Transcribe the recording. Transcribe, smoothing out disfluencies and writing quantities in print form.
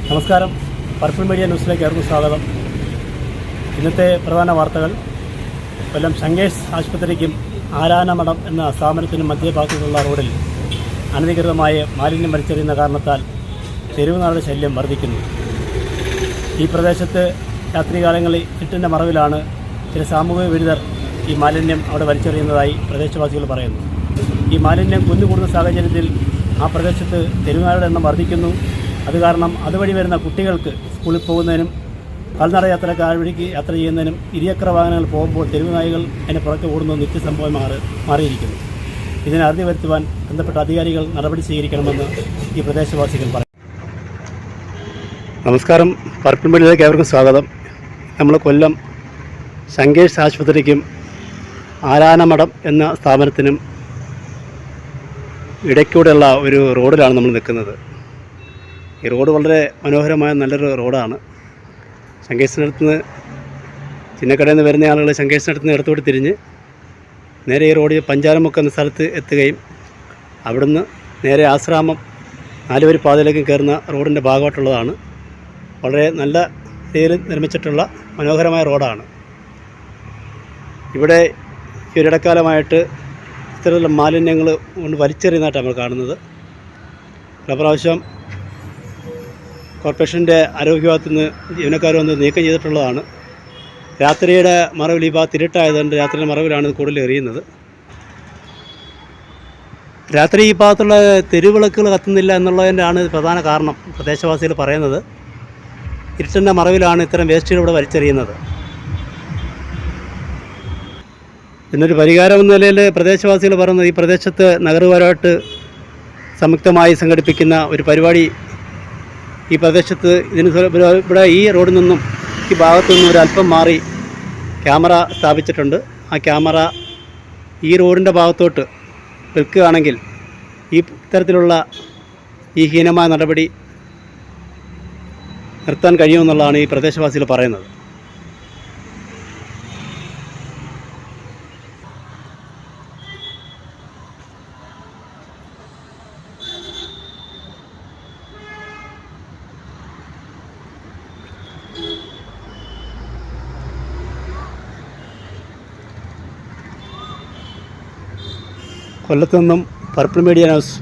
നമസ്കാരം. Purple media ന്യൂസിലേക്ക് ഏവർക്കും സ്വാഗതം. ഇന്നത്തെ പ്രധാന വാർത്തകൾ: കൊല്ലം ശങ്കേഴ്സ് ആശുപത്രിക്കും ആരാനമഠം എന്ന സ്ഥാപനത്തിനും മധ്യഭാഗത്തുള്ള റോഡിൽ അനധികൃതമായ മാലിന്യം വലിച്ചെറിയുന്ന കാരണത്താൽ തെരുവുനാളുടെ ശല്യം വർദ്ധിക്കുന്നു. ഈ പ്രദേശത്ത് രാത്രികാലങ്ങളിൽ ഇരുട്ടിൻ്റെ മറവിലാണ് ചില സാമൂഹിക വിരുദ്ധർ ഈ മാലിന്യം അവിടെ വലിച്ചെറിയുന്നതായി പ്രദേശവാസികൾ പറയുന്നു. ഈ മാലിന്യം കുന്നുകൂടുന്ന സാഹചര്യത്തിൽ ആ പ്രദേശത്ത് തെരുവുനാളുടെ എണ്ണം വർദ്ധിക്കുന്നു. അത് കാരണം അതുവഴി വരുന്ന കുട്ടികൾക്ക് സ്കൂളിൽ പോകുന്നതിനും കാൽനട യാത്രക്കാർ വഴിക്ക് യാത്ര ചെയ്യുന്നതിനും ഇരുചക്ര വാഹനങ്ങൾ പോകുമ്പോൾ തെരുവുനായികൾ അതിനെ പുറത്ത് ഓടുന്നത് നിത്യസംഭവം മാറിയിരിക്കുന്നു. ഇതിനെ അറുതി വരുത്തുവാൻ ബന്ധപ്പെട്ട അധികാരികൾ നടപടി സ്വീകരിക്കണമെന്ന് ഈ പ്രദേശവാസികൾ പറയും. നമസ്കാരം. പർപ്പിൾ മീഡിയയിലേക്ക് ഏവർക്കും സ്വാഗതം. നമ്മൾ കൊല്ലം ശങ്കേഴ്സ് ആശുപത്രിക്കും ആരാനമഠം എന്ന സ്ഥാപനത്തിനും ഇടയ്ക്കൂടെയുള്ള ഒരു റോഡിലാണ് നമ്മൾ നിൽക്കുന്നത്. ഈ റോഡ് വളരെ മനോഹരമായ നല്ലൊരു റോഡാണ്. ശങ്കേഴ്സിനടുത്ത് നിന്ന് ചിന്നക്കടയിൽ നിന്ന് വരുന്ന ആളുകൾ ശങ്കേഴ്സിനടുത്ത് നിന്ന് ഇടത്തോട്ട് തിരിഞ്ഞ് നേരെ ഈ റോഡിൽ പഞ്ചാരമുക്ക് എന്ന സ്ഥലത്ത് എത്തുകയും അവിടുന്ന് നേരെ ആശ്രാമം 4 വരി പാതയിലേക്ക് കയറുന്ന റോഡിൻ്റെ ഭാഗമായിട്ടുള്ളതാണ്. വളരെ നല്ല രീതിയിൽ നിർമ്മിച്ചിട്ടുള്ള മനോഹരമായ റോഡാണ്. ഇവിടെ ഈ ഒരിടക്കാലമായിട്ട് ഇത്തരത്തിലുള്ള മാലിന്യങ്ങൾ കൊണ്ട് വലിച്ചെറിയുന്നതായിട്ടാണ് നമ്മൾ കാണുന്നത്. പല പ്രാവശ്യം കോർപ്പറേഷൻ്റെ ആരോഗ്യ വിഭാഗത്തിൽ നിന്ന് ജീവനക്കാർ വന്ന് നീക്കം ചെയ്തിട്ടുള്ളതാണ്. രാത്രിയുടെ മറവിൽ ഈ ഭാഗത്ത് ഇരുട്ടായതുകൊണ്ട് രാത്രിയുടെ മറവിലാണ് ഇത് കൂടുതൽ എറിയുന്നത്. രാത്രി ഈ ഭാഗത്തുള്ള തെരുവിളക്കുകൾ കത്തുന്നില്ല എന്നുള്ളതിൻ്റെയാണ് പ്രധാന കാരണം പ്രദേശവാസികൾ പറയുന്നത്. ഇരുട്ടിൻ്റെ മറവിലാണ് ഇത്തരം വേസ്റ്റുകൾ ഇവിടെ വലിച്ചെറിയുന്നത്. ഇതിനൊരു പരിഹാരം എന്ന നിലയിൽ പ്രദേശവാസികൾ പറയുന്നത് ഈ പ്രദേശത്ത് നഗരപരമായിട്ട് സംയുക്തമായി സംഘടിപ്പിക്കുന്ന ഒരു പരിപാടി ഈ പ്രദേശത്ത് ഇവിടെ ഈ റോഡിൽ നിന്നും ഈ ഭാഗത്തു നിന്നും ഒരല്പം മാറി ക്യാമറ സ്ഥാപിച്ചിട്ടുണ്ട്. ആ ക്യാമറ ഈ റോഡിൻ്റെ ഭാഗത്തോട്ട് വെക്കുകയാണെങ്കിൽ ഈ ഇത്തരത്തിലുള്ള ഈ ഹീനമായ നടപടി നിർത്താൻ കഴിയുമെന്നുള്ളതാണ് ഈ പ്രദേശവാസികൾ പറയുന്നത്. കൊല്ലത്തു നിന്നും പർപ്പിൾ മീഡിയ ന്യൂസ്.